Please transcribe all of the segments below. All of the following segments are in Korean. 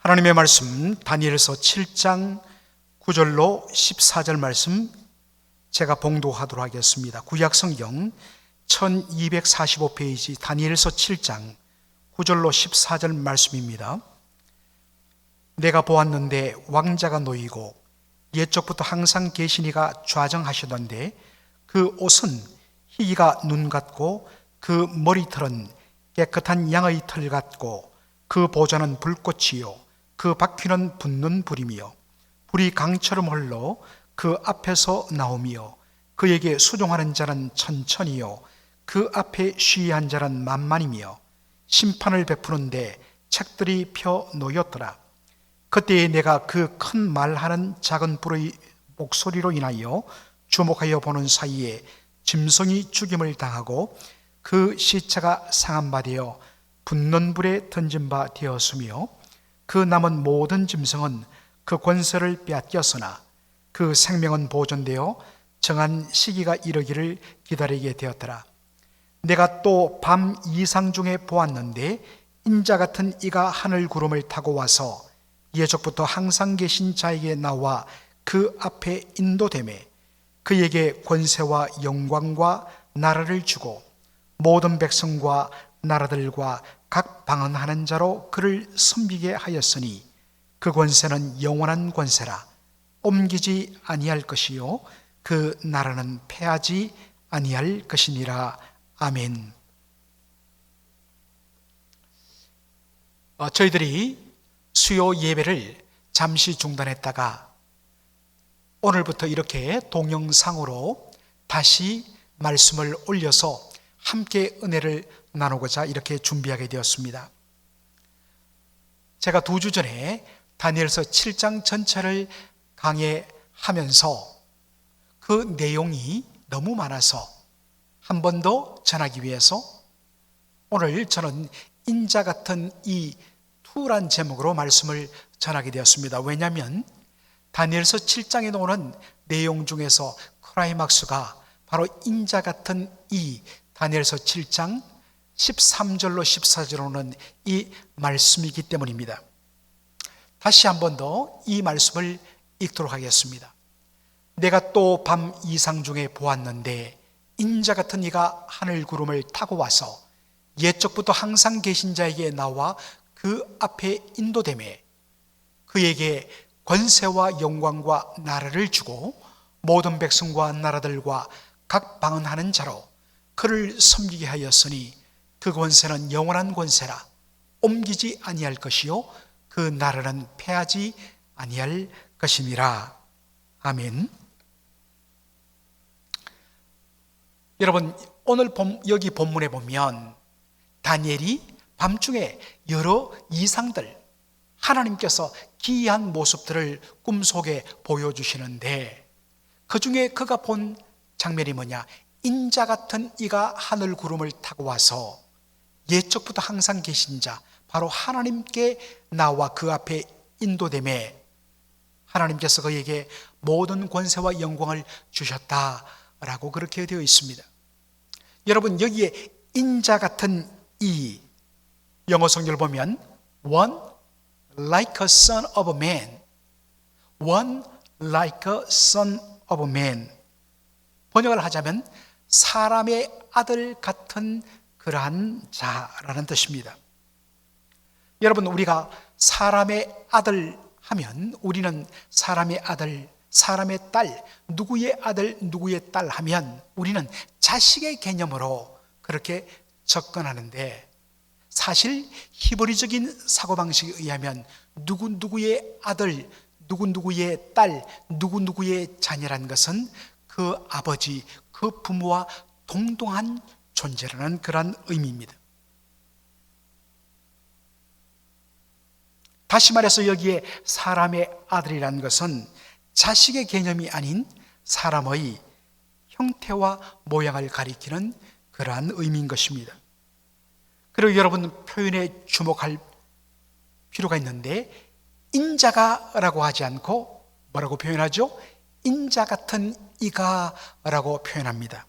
하나님의 말씀 다니엘서 7장 9절로 14절 말씀 제가 봉독하도록 하겠습니다. 구약성경 1245페이지 다니엘서 7장 9절로 14절 말씀입니다. 내가 보았는데 왕자가 놓이고 옛적부터 항상 계신 이가 좌정하시던데 그 옷은 희기가 눈 같고 그 머리털은 깨끗한 양의 털 같고 그 보좌는 불꽃이요 그 바퀴는 붙는 불이며 불이 강처럼 흘러 그 앞에서 나오며 그에게 수종하는 자는 천천히요 그 앞에 시위한 자는 만만이며 심판을 베푸는데 책들이 펴 놓였더라. 그때에 내가 그 큰 말하는 작은 불의 목소리로 인하여 주목하여 보는 사이에 짐승이 죽임을 당하고 그 시체가 상한 바 되어 붙는 불에 던진 바 되었으며 그 남은 모든 짐승은 그 권세를 빼앗겼으나 그 생명은 보존되어 정한 시기가 이르기를 기다리게 되었더라. 내가 또 밤 이상 중에 보았는데 인자 같은 이가 하늘 구름을 타고 와서 예적부터 항상 계신 자에게 나와 그 앞에 인도되매 그에게 권세와 영광과 나라를 주고 모든 백성과 나라들과 각 방언하는 자로 그를 섬기게 하였으니 그 권세는 영원한 권세라. 옮기지 아니할 것이요 그 나라는 패하지 아니할 것이니라. 아멘. 저희들이 수요 예배를 잠시 중단했다가 오늘부터 이렇게 동영상으로 다시 말씀을 올려서 함께 은혜를 나누고자 이렇게 준비하게 되었습니다. 제가 2주 전에 다니엘서 7장 전체를 강해하면서 그 내용이 너무 많아서 한 번 더 전하기 위해서 오늘 저는 인자 같은 이 투란 제목으로 말씀을 전하게 되었습니다. 왜냐하면 다니엘서 7장에 나오는 내용 중에서 클라이막스가 바로 인자 같은 이 다니엘서 7장 13절로 14절로는 이 말씀이기 때문입니다. 다시 한 번 더 이 말씀을 읽도록 하겠습니다. 내가 또 밤 이상 중에 보았는데 인자 같은 이가 하늘 구름을 타고 와서 옛적부터 항상 계신 자에게 나와 그 앞에 인도되매 그에게 권세와 영광과 나라를 주고 모든 백성과 나라들과 각 방언하는 자로 그를 섬기게 하였으니 그 권세는 영원한 권세라. 옮기지 아니할 것이요 그 나라는 패하지 아니할 것이니라. 아멘. 여러분, 오늘 여기 본문에 보면 다니엘이 밤중에 여러 이상들, 하나님께서 기이한 모습들을 꿈속에 보여주시는데 그 중에 그가 본 장면이 뭐냐? 인자 같은 이가 하늘 구름을 타고 와서 옛적부터 항상 계신 자 바로 하나님께 나와 그 앞에 인도되매 하나님께서 그에게 모든 권세와 영광을 주셨다라고 그렇게 되어 있습니다. 여러분, 여기에 인자 같은 이 영어 성경을 보면 one like a son of a man, one like a son of a man, 번역을 하자면 사람의 아들 같은 그러한 자라는 뜻입니다. 여러분, 우리가 사람의 아들 하면 우리는 사람의 아들, 사람의 딸, 누구의 아들, 누구의 딸 하면 우리는 자식의 개념으로 그렇게 접근하는데 사실 히브리적인 사고방식에 의하면 누구누구의 아들, 누구누구의 딸, 누구누구의 자녀라는 것은 그 아버지, 그 부모와 동등한 존재라는 그런 의미입니다. 다시 말해서 여기에 사람의 아들이라는 것은 자식의 개념이 아닌 사람의 형태와 모양을 가리키는 그러한 의미인 것입니다. 그리고 여러분, 표현에 주목할 필요가 있는데 인자가라고 하지 않고 뭐라고 표현하죠? 인자 같은 이가라고 표현합니다.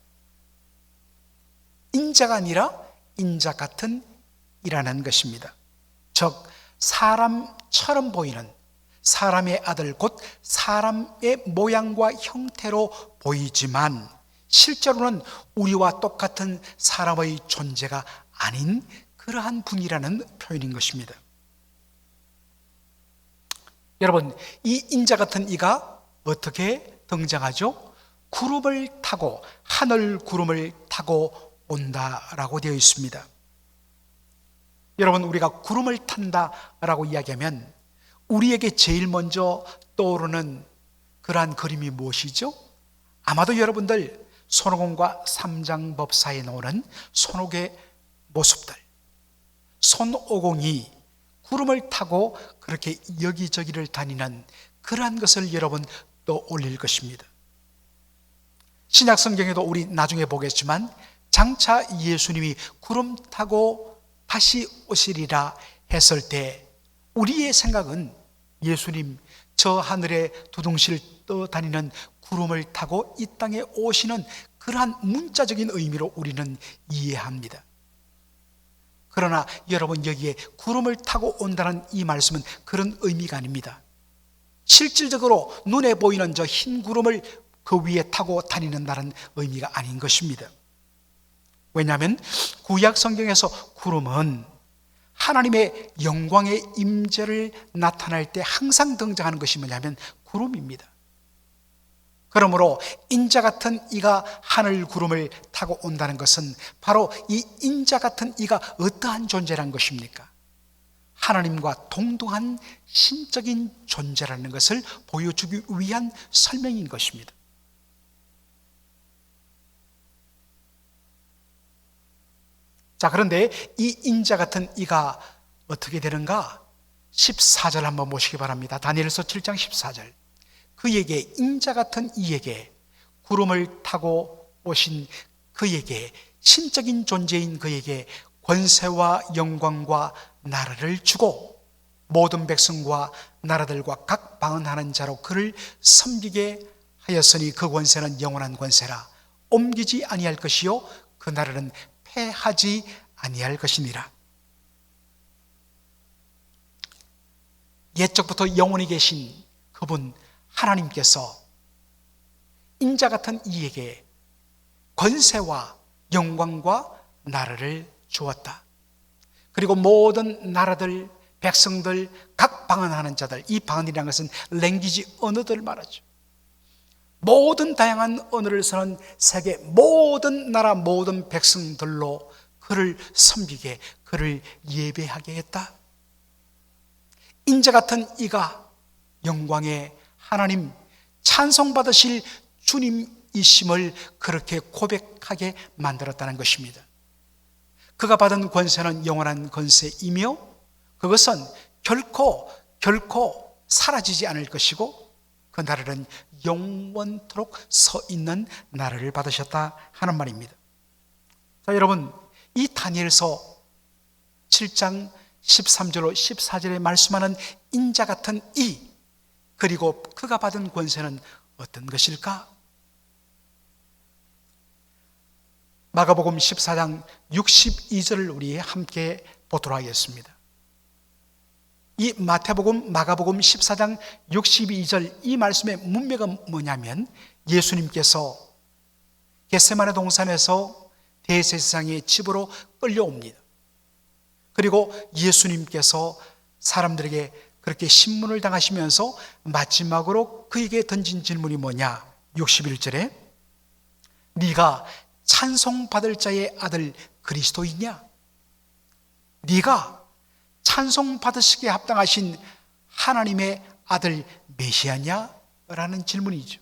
인자가 아니라 인자 같은 이라는 것입니다. 즉 사람처럼 보이는 사람의 아들, 곧 사람의 모양과 형태로 보이지만 실제로는 우리와 똑같은 사람의 존재가 아닌 그러한 분이라는 표현인 것입니다. 여러분, 이 인자 같은 이가 어떻게 등장하죠? 구름을 타고, 하늘 구름을 타고 온다라고 되어 있습니다. 여러분, 우리가 구름을 탄다라고 이야기하면 우리에게 제일 먼저 떠오르는 그러한 그림이 무엇이죠? 아마도 여러분들 손오공과 삼장법사에 나오는 손옥의 모습들, 손오공이 구름을 타고 그렇게 여기저기를 다니는 그러한 것을 여러분 떠올릴 것입니다. 신약 성경에도 우리 나중에 보겠지만 장차 예수님이 구름 타고 다시 오시리라 했을 때 우리의 생각은 예수님 저 하늘에 두둥실 떠다니는 구름을 타고 이 땅에 오시는 그러한 문자적인 의미로 우리는 이해합니다. 그러나 여러분, 여기에 구름을 타고 온다는 이 말씀은 그런 의미가 아닙니다. 실질적으로 눈에 보이는 저 흰 구름을 그 위에 타고 다니는다는 의미가 아닌 것입니다. 왜냐하면 구약 성경에서 구름은 하나님의 영광의 임재를 나타낼 때 항상 등장하는 것이 뭐냐면 구름입니다. 그러므로 인자 같은 이가 하늘 구름을 타고 온다는 것은 바로 이 인자 같은 이가 어떠한 존재란 것입니까? 하나님과 동등한 신적인 존재라는 것을 보여주기 위한 설명인 것입니다. 자, 그런데 이 인자 같은 이가 어떻게 되는가? 14절 한번 보시기 바랍니다. 다니엘서 7장 14절. 그에게, 인자 같은 이에게, 구름을 타고 오신 그에게, 신적인 존재인 그에게 권세와 영광과 나라를 주고 모든 백성과 나라들과 각 방언하는 자로 그를 섬기게 하였으니 그 권세는 영원한 권세라. 옮기지 아니할 것이요 그 나라는 패하지 아니할 것이니라. 옛적부터 영원히 계신 그분 하나님께서 인자 같은 이에게 권세와 영광과 나라를 주었다. 그리고 모든 나라들, 백성들, 각 방언하는 자들, 이 방언이라는 것은 랭귀지 언어들 말하죠. 모든 다양한 언어를 쓰는 세계 모든 나라 모든 백성들로 그를 섬기게, 그를 예배하게 했다. 인자 같은 이가 영광의 하나님, 찬송받으실 주님이심을 그렇게 고백하게 만들었다는 것입니다. 그가 받은 권세는 영원한 권세이며 그것은 결코 사라지지 않을 것이고 그 나라는 영원토록 서 있는 나라를 받으셨다 하는 말입니다. 자, 여러분, 이 다니엘서 7장 13절로 14절에 말씀하는 인자 같은 이, 그리고 그가 받은 권세는 어떤 것일까? 마가복음 14장 62절을 우리 함께 보도록 하겠습니다. 이 마태복음, 마가복음 14장 62절 이 말씀의 문맥은 뭐냐면 예수님께서 겟세마네 동산에서 대제사장의 집으로 끌려옵니다. 그리고 예수님께서 사람들에게 그렇게 신문을 당하시면서 마지막으로 그에게 던진 질문이 뭐냐? 61절에 네가 찬송받을 자의 아들 그리스도이냐? 네가 찬송받으시기에 합당하신 하나님의 아들 메시아냐? 라는 질문이죠.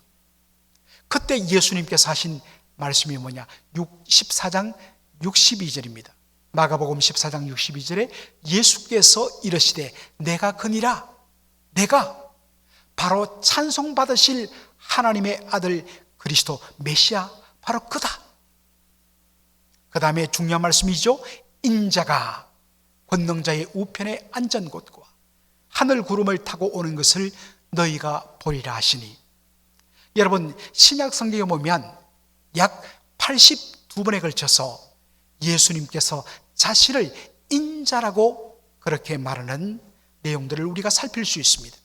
그때 예수님께서 하신 말씀이 뭐냐? 14장 62절입니다. 마가복음 14장 62절에 예수께서 이르시되 내가 그니라, 내가 바로 찬송받으실 하나님의 아들 그리스도 메시아 바로 그다. 그 다음에 중요한 말씀이죠. 인자가 권능자의 우편에 앉은 곳과 하늘 구름을 타고 오는 것을 너희가 보리라 하시니, 여러분 신약 성경에 보면 약 82번에 걸쳐서 예수님께서 자신을 인자라고 그렇게 말하는 내용들을 우리가 살필 수 있습니다.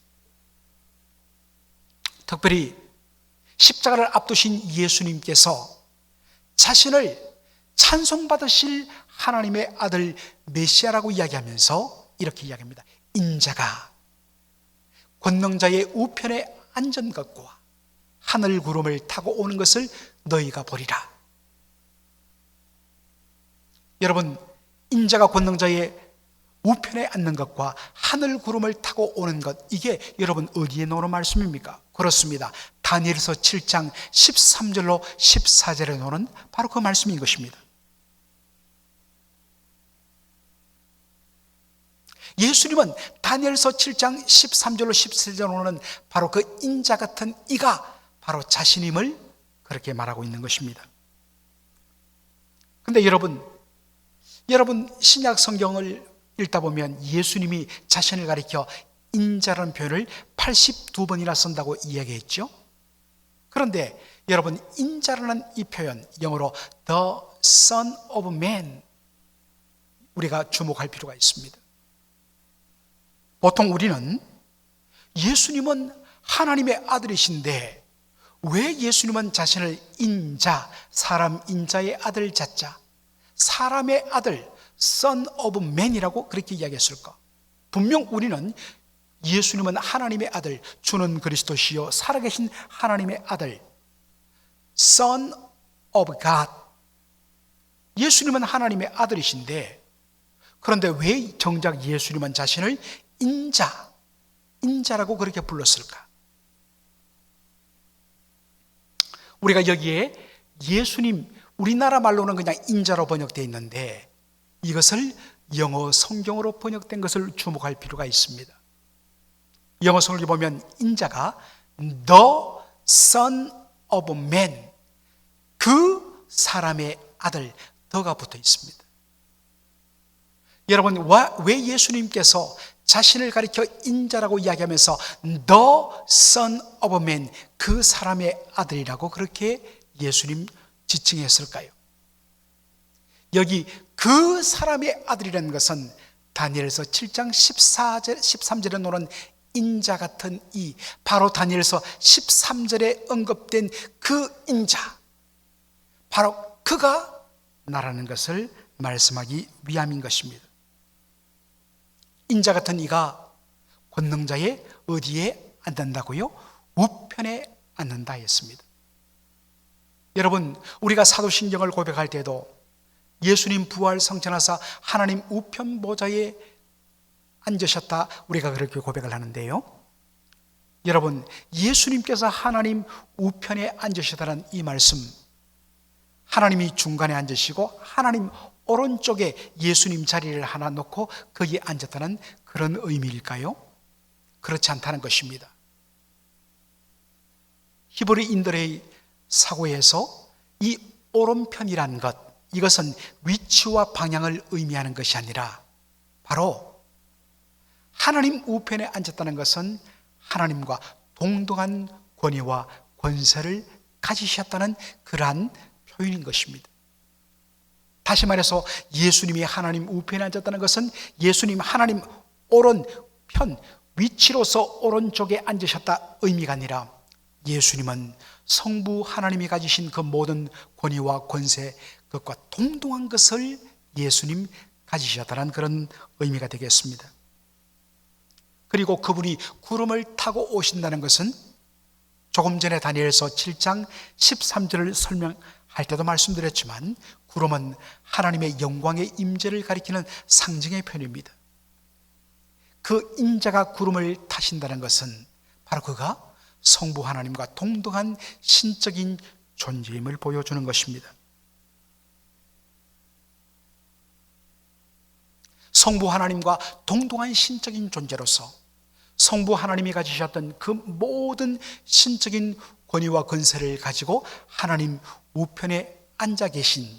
특별히 십자가를 앞두신 예수님께서 자신을 찬송받으실 하나님의 아들 메시아라고 이야기하면서 이렇게 이야기합니다. 인자가 권능자의 우편에 앉은 것과 하늘 구름을 타고 오는 것을 너희가 보리라. 여러분, 인자가 권능자의 우편에 앉는 것과 하늘 구름을 타고 오는 것, 이게 여러분 어디에 나오는 말씀입니까? 그렇습니다. 다니엘서 7장 13절로 14절에 나오는 바로 그 말씀인 것입니다. 예수님은 다니엘서 7장 13절로 14절에 나오는 바로 그 인자 같은 이가 바로 자신임을 그렇게 말하고 있는 것입니다. 그런데 여러분 신약 성경을 읽다 보면 예수님이 자신을 가리켜 인자라는 표현을 82번이나 쓴다고 이야기했죠. 그런데 여러분, 인자라는 이 표현, 영어로 The Son of Man, 우리가 주목할 필요가 있습니다. 보통 우리는 예수님은 하나님의 아들이신데 왜 예수님은 자신을 인자, 사람 인자의 아들 자자, 사람의 아들, Son of Man이라고 그렇게 이야기했을까? 분명 우리는 예수님은 하나님의 아들, 주는 그리스도시요 살아계신 하나님의 아들, Son of God, 예수님은 하나님의 아들이신데, 그런데 왜 정작 예수님은 자신을 인자라고 그렇게 불렀을까? 우리가 여기에 예수님, 우리나라 말로는 그냥 인자로 번역되어 있는데 이것을 영어 성경으로 번역된 것을 주목할 필요가 있습니다. 영어 성경에 보면 인자가 The Son of Man, 그 사람의 아들, 더가 붙어 있습니다. 여러분, 왜 예수님께서 자신을 가리켜 인자라고 이야기하면서 The Son of Man, 그 사람의 아들이라고 그렇게 예수님 지칭했을까요? 여기 그 사람의 아들이라는 것은 다니엘서 7장 13절에 나오는 인자 같은 이, 바로 다니엘서 13절에 언급된 그 인자, 바로 그가 나라는 것을 말씀하기 위함인 것입니다. 인자 같은 이가 권능자의 어디에 앉는다고요? 우편에 앉는다 했습니다. 여러분, 우리가 사도신경을 고백할 때도 예수님 부활 성천하사 하나님 우편 보좌에 앉으셨다, 우리가 그렇게 고백을 하는데요. 여러분, 예수님께서 하나님 우편에 앉으셨다는 이 말씀, 하나님이 중간에 앉으시고 하나님 오른쪽에 예수님 자리를 하나 놓고 거기에 앉았다는 그런 의미일까요? 그렇지 않다는 것입니다. 히브리인들의 사고에서 이 오른편이라는 것, 이것은 위치와 방향을 의미하는 것이 아니라 바로 하나님 우편에 앉았다는 것은 하나님과 동등한 권위와 권세를 가지셨다는 그러한 표현인 것입니다. 다시 말해서 예수님이 하나님 우편에 앉았다는 것은 예수님 하나님 오른편, 위치로서 오른쪽에 앉으셨다 의미가 아니라 예수님은 성부 하나님이 가지신 그 모든 권위와 권세, 그것과 동등한 것을 예수님 가지셨다는 그런 의미가 되겠습니다. 그리고 그분이 구름을 타고 오신다는 것은 조금 전에 다니엘서 7장 13절을 설명할 때도 말씀드렸지만 구름은 하나님의 영광의 임재를 가리키는 상징의 표현입니다. 그 인자가 구름을 타신다는 것은 바로 그가 성부 하나님과 동등한 신적인 존재임을 보여주는 것입니다. 성부 하나님과 동등한 신적인 존재로서 성부 하나님이 가지셨던 그 모든 신적인 권위와 권세를 가지고 하나님 우편에 앉아 계신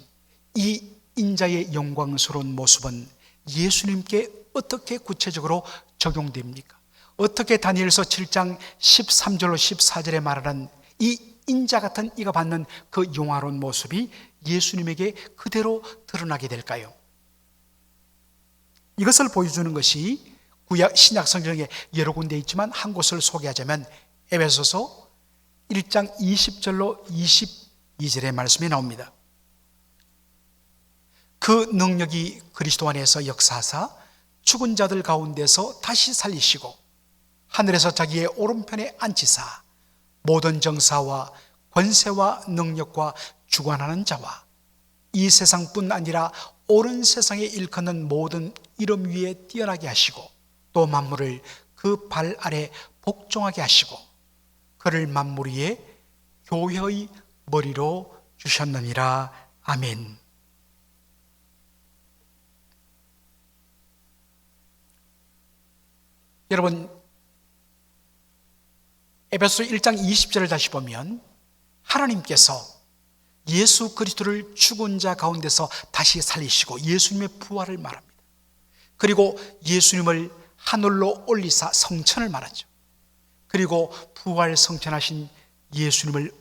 이 인자의 영광스러운 모습은 예수님께 어떻게 구체적으로 적용됩니까? 어떻게 다니엘서 7장 13절로 14절에 말하는 이 인자 같은 이가 받는 그 영화로운 모습이 예수님에게 그대로 드러나게 될까요? 이것을 보여주는 것이 구약 신약 성경에 여러 군데 있지만 한 곳을 소개하자면 에베소서 1장 20절로 22절의 말씀이 나옵니다. 그 능력이 그리스도 안에서 역사하사 죽은 자들 가운데서 다시 살리시고 하늘에서 자기의 오른편에 앉히사 모든 정사와 권세와 능력과 주관하는 자와 이 세상뿐 아니라 옳은 세상에 일컫는 모든 이름 위에 뛰어나게 하시고 또 만물을 그 발 아래 복종하게 하시고 그를 만물 위에 교회의 머리로 주셨느니라. 아멘. 여러분, 에베소 1장 20절을 다시 보면 하나님께서 예수 그리스도를 죽은 자 가운데서 다시 살리시고 예수님의 부활을 말합니다. 그리고 예수님을 하늘로 올리사 성천을 말하죠. 그리고 부활 성천하신 예수님을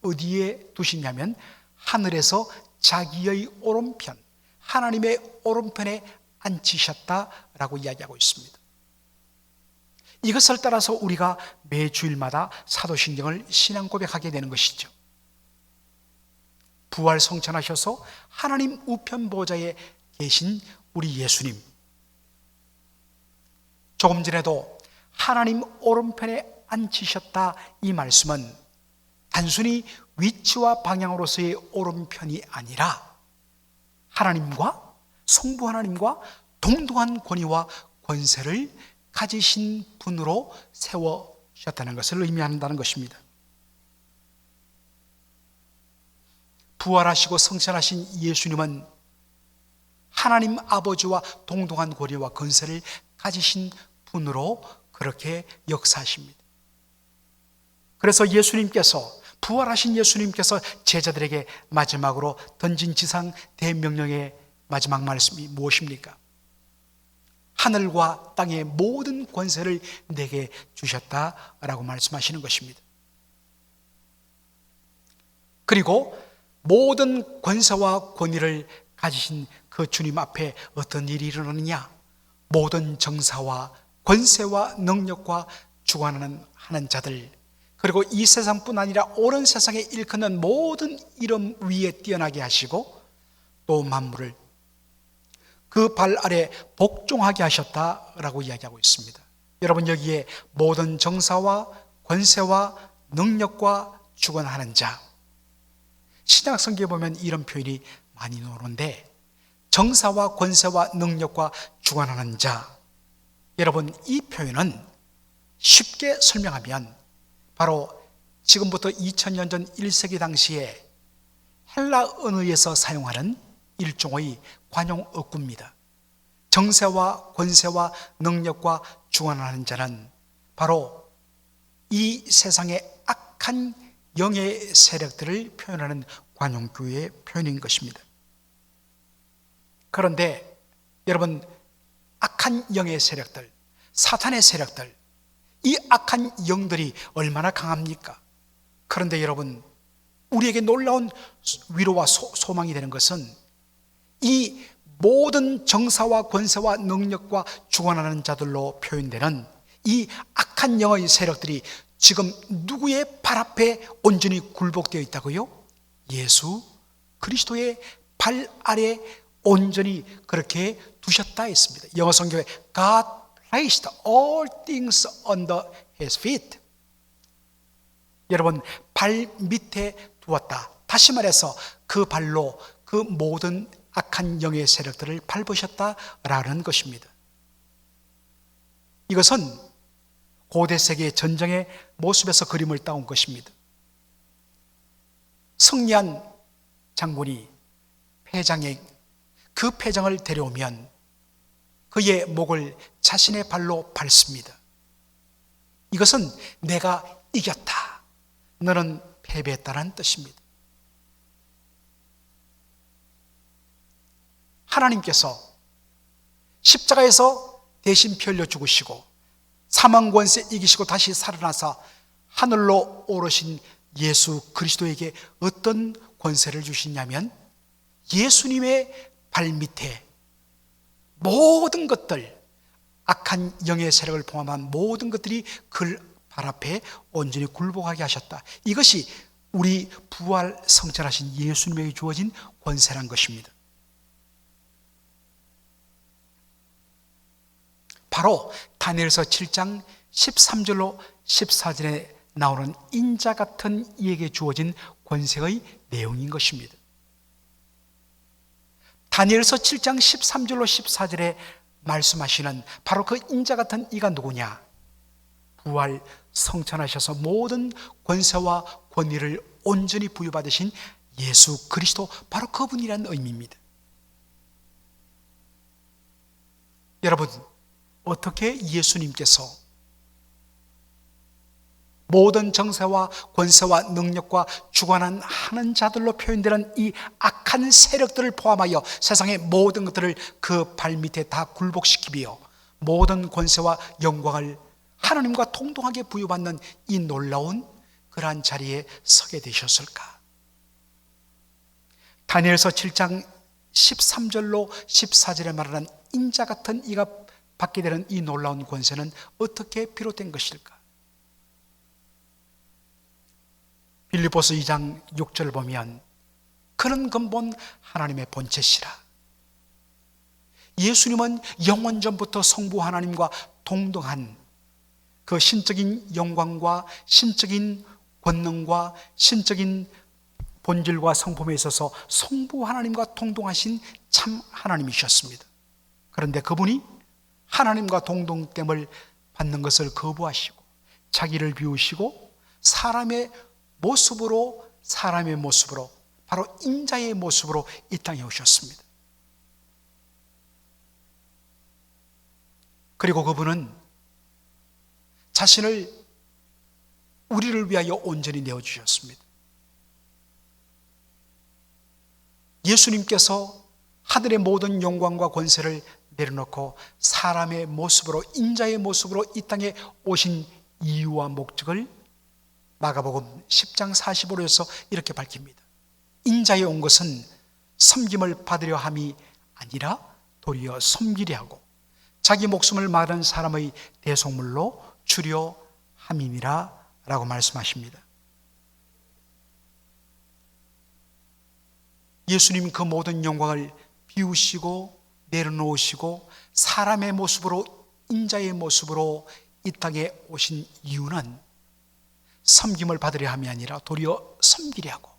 어디에 두시냐면 하늘에서 자기의 오른편, 하나님의 오른편에 앉히셨다라고 이야기하고 있습니다. 이것을 따라서 우리가 매 주일마다 사도신경을 신앙 고백하게 되는 것이죠. 부활 성천하셔서 하나님 우편 보좌에 계신 우리 예수님, 조금 전에도 하나님 오른편에 앉히셨다 이 말씀은 단순히 위치와 방향으로서의 오른편이 아니라 하나님과 성부 하나님과 동등한 권위와 권세를 가지신 분으로 세워주셨다는 것을 의미한다는 것입니다. 부활하시고 성천하신 예수님은 하나님 아버지와 동등한 권위와 권세를 가지신 분으로 그렇게 역사하십니다. 그래서 예수님께서, 부활하신 예수님께서 제자들에게 마지막으로 던진 지상 대명령의 마지막 말씀이 무엇입니까? 하늘과 땅의 모든 권세를 내게 주셨다라고 말씀하시는 것입니다. 그리고 모든 권세와 권위를 가지신 그 주님 앞에 어떤 일이 일어나느냐? 모든 정사와 권세와 능력과 주관하는 자들, 그리고 이 세상뿐 아니라 옳은 세상에 일컫는 모든 이름 위에 뛰어나게 하시고 또 만물을 그 발 아래 복종하게 하셨다라고 이야기하고 있습니다. 여러분, 여기에 모든 정사와 권세와 능력과 주관하는 자, 신약 성경에 보면 이런 표현이 많이 나오는데, 정사와 권세와 능력과 주관하는 자, 여러분, 이 표현은 쉽게 설명하면 바로 지금부터 2000년 전 1세기 당시에 헬라 언어에서 사용하는 일종의 관용 어구입니다. 정세와 권세와 능력과 주관하는 자는 바로 이 세상의 악한 영의 세력들을 표현하는 관용구의 표현인 것입니다. 그런데 여러분, 악한 영의 세력들, 사탄의 세력들, 이 악한 영들이 얼마나 강합니까? 그런데 여러분, 우리에게 놀라운 위로와 소망이 되는 것은 이 모든 정사와 권세와 능력과 주관하는 자들로 표현되는 이 악한 영의 세력들이 지금 누구의 발 앞에 온전히 굴복되어 있다고요? 예수 그리스도의 발 아래 온전히 그렇게 두셨다 했습니다. 영어 성경에 God placed all things under His feet. 여러분, 발 밑에 두었다. 다시 말해서 그 발로 그 모든 악한 영의 세력들을 밟으셨다라는 것입니다. 이것은 고대 세계의 전쟁의 모습에서 그림을 따온 것입니다. 승리한 장군이 그 패장을 데려오면 그의 목을 자신의 발로 밟습니다. 이것은 내가 이겼다, 너는 패배했다는 뜻입니다. 하나님께서 십자가에서 대신 피 흘려 죽으시고 사망 권세 이기시고 다시 살아나사 하늘로 오르신 예수 그리스도에게 어떤 권세를 주시냐면 예수님의 발밑에 모든 것들, 악한 영의 세력을 포함한 모든 것들이 그 발 앞에 온전히 굴복하게 하셨다. 이것이 우리 부활 성천하신 예수님에게 주어진 권세란 것입니다. 바로 다니엘서 7장 13절로 14절에 나오는 인자 같은 이에게 주어진 권세의 내용인 것입니다. 다니엘서 7장 13절로 14절에 말씀하시는 바로 그 인자 같은 이가 누구냐? 부활 성천하셔서 모든 권세와 권위를 온전히 부여받으신 예수 그리스도, 바로 그분이라는 의미입니다. 여러분, 어떻게 예수님께서 모든 정세와 권세와 능력과 주관하는 자들로 표현되는 이 악한 세력들을 포함하여 세상의 모든 것들을 그 발밑에 다 굴복시키며 모든 권세와 영광을 하나님과 동등하게 부여받는 이 놀라운 그러한 자리에 서게 되셨을까? 다니엘서 7장 13절로 14절에 말하는 인자 같은 이가 받게 되는 이 놀라운 권세는 어떻게 비롯된 것일까? 빌립보서 2장 6절 보면 그는 근본 하나님의 본체시라. 예수님은 영원 전부터 성부 하나님과 동등한 그 신적인 영광과 신적인 권능과 신적인 본질과 성품에 있어서 성부 하나님과 동등하신 참 하나님이셨습니다. 그런데 그분이 하나님과 동등됨을 받는 것을 거부하시고 자기를 비우시고 사람의 모습으로 바로 인자의 모습으로 이 땅에 오셨습니다. 그리고 그분은 자신을 우리를 위하여 온전히 내어주셨습니다. 예수님께서 하늘의 모든 영광과 권세를 내려놓고 사람의 모습으로, 인자의 모습으로 이 땅에 오신 이유와 목적을 마가복음 10장 45절에서 이렇게 밝힙니다. 인자에 온 것은 섬김을 받으려 함이 아니라 도리어 섬기려 하고 자기 목숨을 마른 사람의 대속물로 주려 함이니라 라고 말씀하십니다. 예수님 그 모든 영광을 비우시고 내려놓으시고 사람의 모습으로, 인자의 모습으로 이 땅에 오신 이유는 섬김을 받으려 함이 아니라 도리어 섬기려 하고,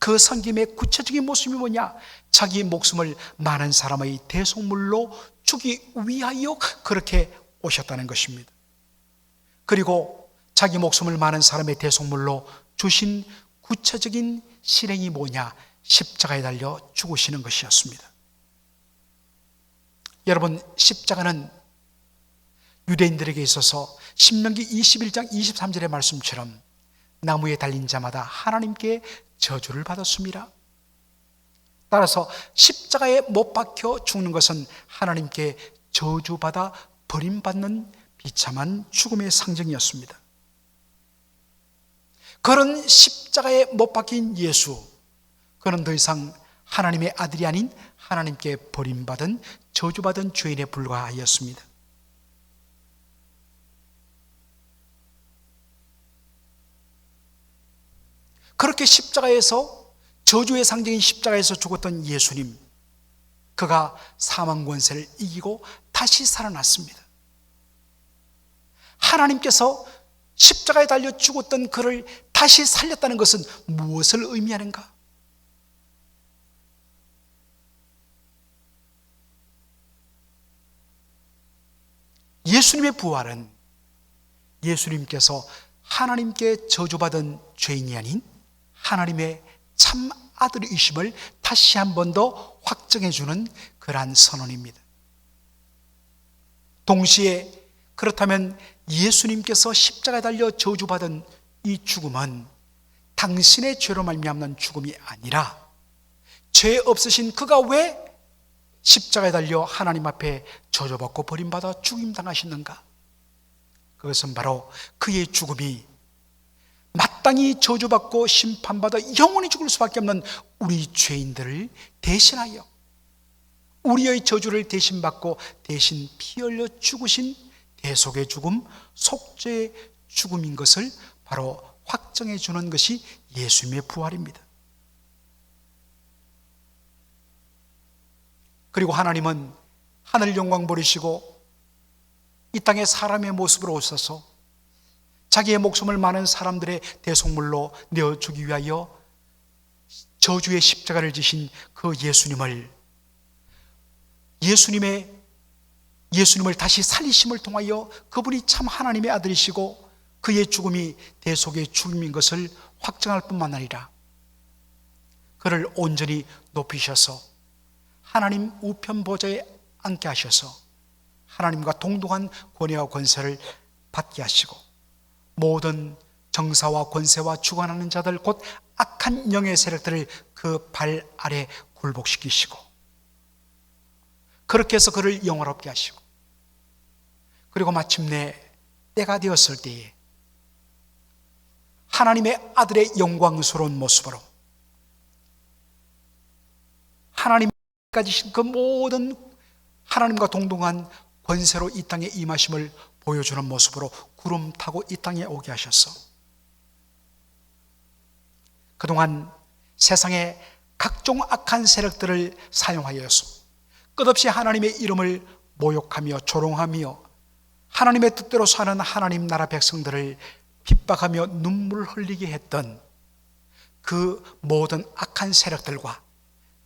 그 섬김의 구체적인 모습이 뭐냐? 자기 목숨을 많은 사람의 대속물로 주기 위하여 그렇게 오셨다는 것입니다. 그리고 자기 목숨을 많은 사람의 대속물로 주신 구체적인 실행이 뭐냐? 십자가에 달려 죽으시는 것이었습니다. 여러분, 십자가는 유대인들에게 있어서 신명기 21장 23절의 말씀처럼 나무에 달린 자마다 하나님께 저주를 받았습니다. 따라서 십자가에 못 박혀 죽는 것은 하나님께 저주받아 버림받는 비참한 죽음의 상징이었습니다. 그런 십자가에 못 박힌 예수, 그는 더 이상 하나님의 아들이 아닌 하나님께 버림받은 저주받은 죄인에 불과하였습니다. 그렇게 십자가에서, 저주의 상징인 십자가에서 죽었던 예수님, 그가 사망 권세를 이기고 다시 살아났습니다. 하나님께서 십자가에 달려 죽었던 그를 다시 살렸다는 것은 무엇을 의미하는가? 예수님의 부활은 예수님께서 하나님께 저주받은 죄인이 아닌 하나님의 참 아들이심을 다시 한 번 더 확정해 주는 그러한 선언입니다. 동시에 그렇다면 예수님께서 십자가에 달려 저주받은 이 죽음은 당신의 죄로 말미암는 죽음이 아니라 죄 없으신 그가 왜 십자가에 달려 하나님 앞에 저주받고 버림받아 죽임당하셨는가? 그것은 바로 그의 죽음이 마땅히 저주받고 심판받아 영원히 죽을 수밖에 없는 우리 죄인들을 대신하여 우리의 저주를 대신 받고 대신 피 흘려 죽으신 대속의 죽음, 속죄의 죽음인 것을 바로 확정해 주는 것이 예수님의 부활입니다. 그리고 하나님은 하늘 영광 버리시고 이 땅에 사람의 모습으로 오셔서 자기의 목숨을 많은 사람들의 대속물로 내어주기 위하여 저주의 십자가를 지신 그 예수님을 다시 살리심을 통하여 그분이 참 하나님의 아들이시고 그의 죽음이 대속의 죽음인 것을 확정할 뿐만 아니라 그를 온전히 높이셔서 하나님 우편 보좌에 앉게 하셔서 하나님과 동등한 권위와 권세를 받게 하시고 모든 정사와 권세와 주관하는 자들 곧 악한 영의 세력들을 그 발 아래 굴복시키시고 그렇게 해서 그를 영화롭게 하시고 그리고 마침내 때가 되었을 때에 하나님의 아들의 영광스러운 모습으로 하나님이 가지신 그 모든 하나님과 동등한 권세로 이 땅에 임하심을 보여주는 모습으로 구름 타고 이 땅에 오게 하셔서 그동안 세상의 각종 악한 세력들을 사용하여서 끝없이 하나님의 이름을 모욕하며 조롱하며 하나님의 뜻대로 사는 하나님 나라 백성들을 핍박하며 눈물을 흘리게 했던 그 모든 악한 세력들과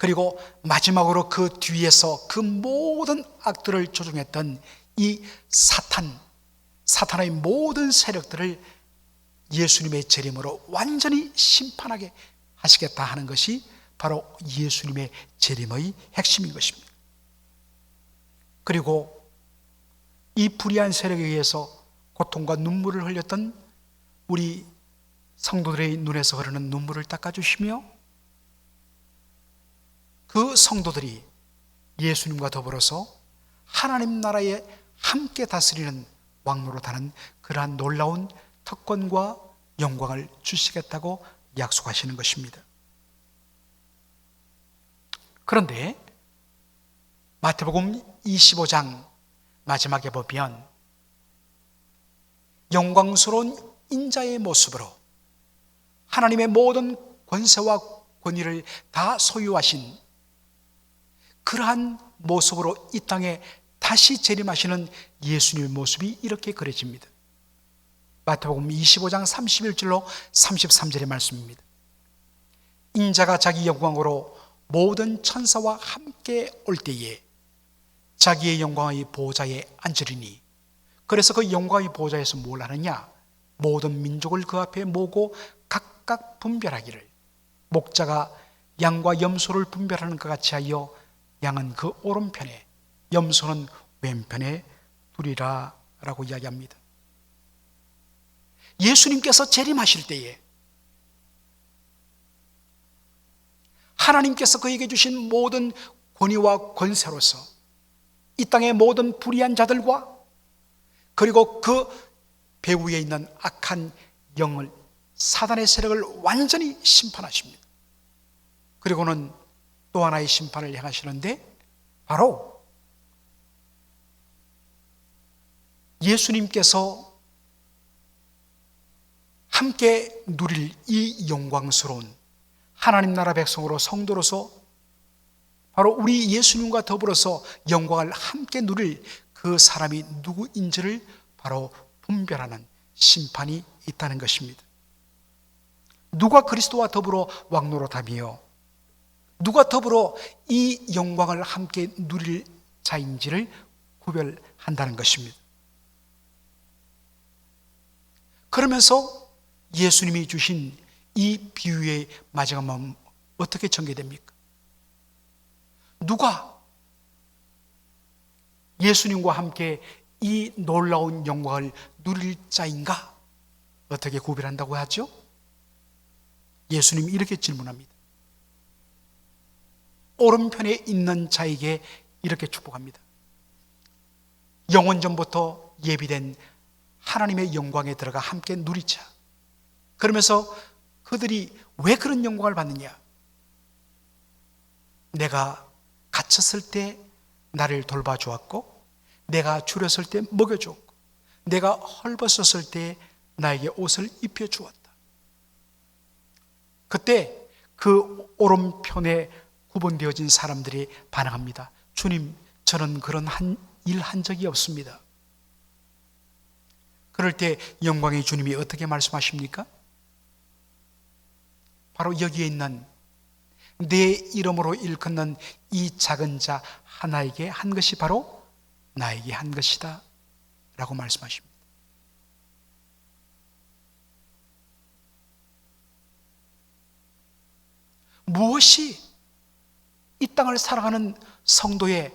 그리고 마지막으로 그 뒤에서 그 모든 악들을 조종했던 이 사탄의 모든 세력들을 예수님의 재림으로 완전히 심판하게 하시겠다 하는 것이 바로 예수님의 재림의 핵심인 것입니다. 그리고 이 불의한 세력에 의해서 고통과 눈물을 흘렸던 우리 성도들의 눈에서 흐르는 눈물을 닦아주시며 그 성도들이 예수님과 더불어서 하나님 나라에 함께 다스리는 왕노릇하는 그러한 놀라운 특권과 영광을 주시겠다고 약속하시는 것입니다. 그런데 마태복음 25장 마지막에 보면 영광스러운 인자의 모습으로 하나님의 모든 권세와 권위를 다 소유하신 그러한 모습으로 이 땅에 다시 재림하시는 예수님의 모습이 이렇게 그려집니다. 마태복음 25장 31절로 33절의 말씀입니다. 인자가 자기 영광으로 모든 천사와 함께 올 때에 자기의 영광의 보좌에 앉으리니 그래서 그 영광의 보좌에서 뭘 하느냐? 모든 민족을 그 앞에 모으고 각각 분별하기를 목자가 양과 염소를 분별하는 것 같이 하여 양은 그 오른편에 염소는 왼편에 두리라 라고 이야기합니다. 예수님께서 재림하실 때에 하나님께서 그에게 주신 모든 권위와 권세로서 이 땅의 모든 불의한 자들과 그리고 그 배후에 있는 악한 영을 사단의 세력을 완전히 심판하십니다. 그리고는 또 하나의 심판을 행하시는데 바로 예수님께서 함께 누릴 이 영광스러운 하나님 나라 백성으로 성도로서 바로 우리 예수님과 더불어서 영광을 함께 누릴 그 사람이 누구인지를 바로 분별하는 심판이 있다는 것입니다. 누가 그리스도와 더불어 왕노릇하며 누가 더불어 이 영광을 함께 누릴 자인지를 구별한다는 것입니다. 그러면서 예수님이 주신 이 비유의 마지막은 어떻게 전개됩니까? 누가 예수님과 함께 이 놀라운 영광을 누릴 자인가? 어떻게 구별한다고 하죠? 예수님이 이렇게 질문합니다. 오른편에 있는 자에게 이렇게 축복합니다. 영원 전부터 예비된 하나님의 영광에 들어가 함께 누리자. 그러면서 그들이 왜 그런 영광을 받느냐? 내가 갇혔을 때 나를 돌봐주었고, 내가 줄였을 때 먹여주었고, 내가 헐벗었을 때 나에게 옷을 입혀주었다. 그때 그 오른편에 구분되어진 사람들이 반응합니다. 주님, 저는 그런 일 한 적이 없습니다. 그럴 때 영광의 주님이 어떻게 말씀하십니까? 바로 여기에 있는 내 이름으로 일컫는 이 작은 자 하나에게 한 것이 바로 나에게 한 것이다 라고 말씀하십니다. 무엇이 이 땅을 살아가는 성도의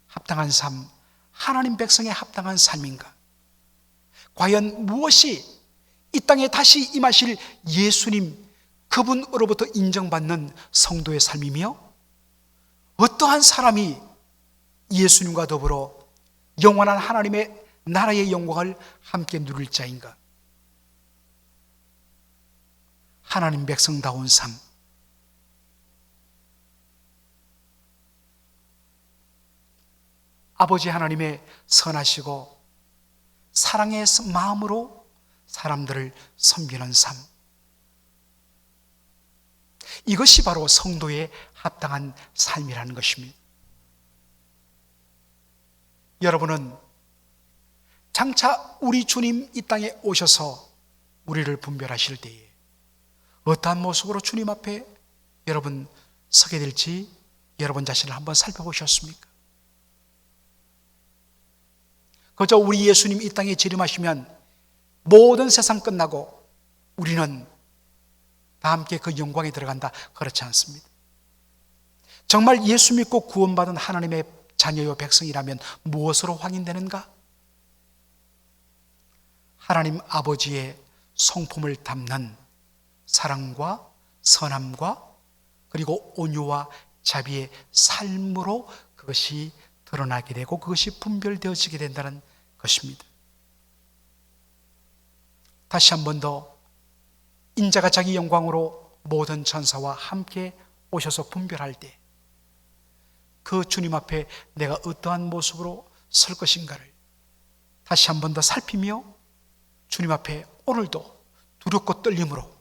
합당한 삶, 하나님 백성의 합당한 삶인가? 과연 무엇이 이 땅에 다시 임하실 예수님 그분으로부터 인정받는 성도의 삶이며, 어떠한 사람이 예수님과 더불어 영원한 하나님의 나라의 영광을 함께 누릴 자인가? 하나님 백성다운 삶, 아버지 하나님의 선하시고 사랑의 마음으로 사람들을 섬기는 삶, 이것이 바로 성도의 합당한 삶이라는 것입니다. 여러분은 장차 우리 주님 이 땅에 오셔서 우리를 분별하실 때에 어떠한 모습으로 주님 앞에 여러분 서게 될지 여러분 자신을 한번 살펴보셨습니까? 그저 우리 예수님 이 땅에 재림하시면 모든 세상 끝나고 우리는 다 함께 그 영광에 들어간다, 그렇지 않습니다. 정말 예수 믿고 구원받은 하나님의 자녀요 백성이라면 무엇으로 확인되는가? 하나님 아버지의 성품을 담는 사랑과 선함과 그리고 온유와 자비의 삶으로 그것이 드러나게 되고 그것이 분별되어지게 된다는 것입니다. 다시 한 번 더, 인자가 자기 영광으로 모든 천사와 함께 오셔서 분별할 때 그 주님 앞에 내가 어떠한 모습으로 설 것인가를 다시 한 번 더 살피며 주님 앞에 오늘도 두렵고 떨림으로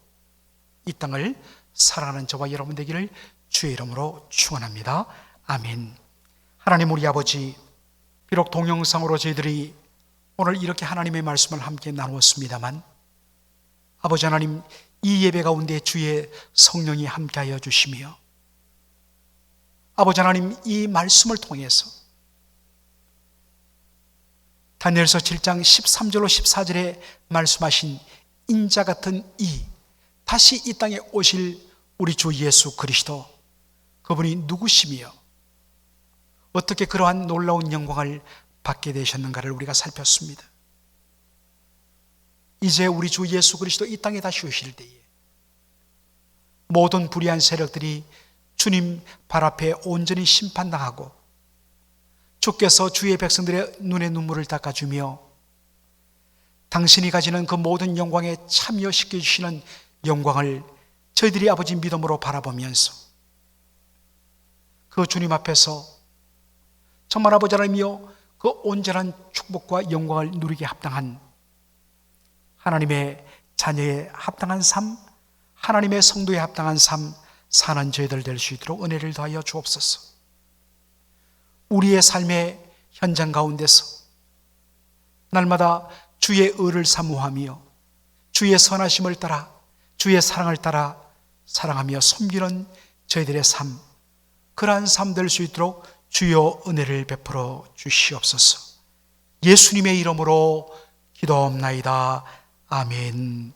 이 땅을 살아가는 저와 여러분 되기를 주의 이름으로 축원합니다. 아멘. 하나님 우리 아버지, 비록 동영상으로 저희들이 오늘 이렇게 하나님의 말씀을 함께 나누었습니다만, 아버지 하나님, 이 예배 가운데 주의 성령이 함께하여 주시며, 아버지 하나님, 이 말씀을 통해서 다니엘서 7장 13절로 14절에 말씀하신 인자 같은 다시 이 땅에 오실 우리 주 예수 그리스도, 그분이 누구시며 어떻게 그러한 놀라운 영광을 받게 되셨는가를 우리가 살폈습니다. 이제 우리 주 예수 그리스도 이 땅에 다시 오실 때에 모든 불의한 세력들이 주님 발 앞에 온전히 심판당하고 주께서 주의 백성들의 눈에 눈물을 닦아주며 당신이 가지는 그 모든 영광에 참여시켜 주시는 영광을 저희들이 아버지 믿음으로 바라보면서 그 주님 앞에서 정말 아버지 하나님이여 그 온전한 축복과 영광을 누리게 합당한 하나님의 자녀의 합당한 삶, 하나님의 성도의 합당한 삶 사는 저희들 될 수 있도록 은혜를 더하여 주옵소서. 우리의 삶의 현장 가운데서 날마다 주의 의를 사모하며 주의 선하심을 따라 주의 사랑을 따라 사랑하며 섬기는 저희들의 삶, 그러한 삶 될 수 있도록 주여 은혜를 베풀어 주시옵소서. 예수님의 이름으로 기도하옵나이다. 아멘.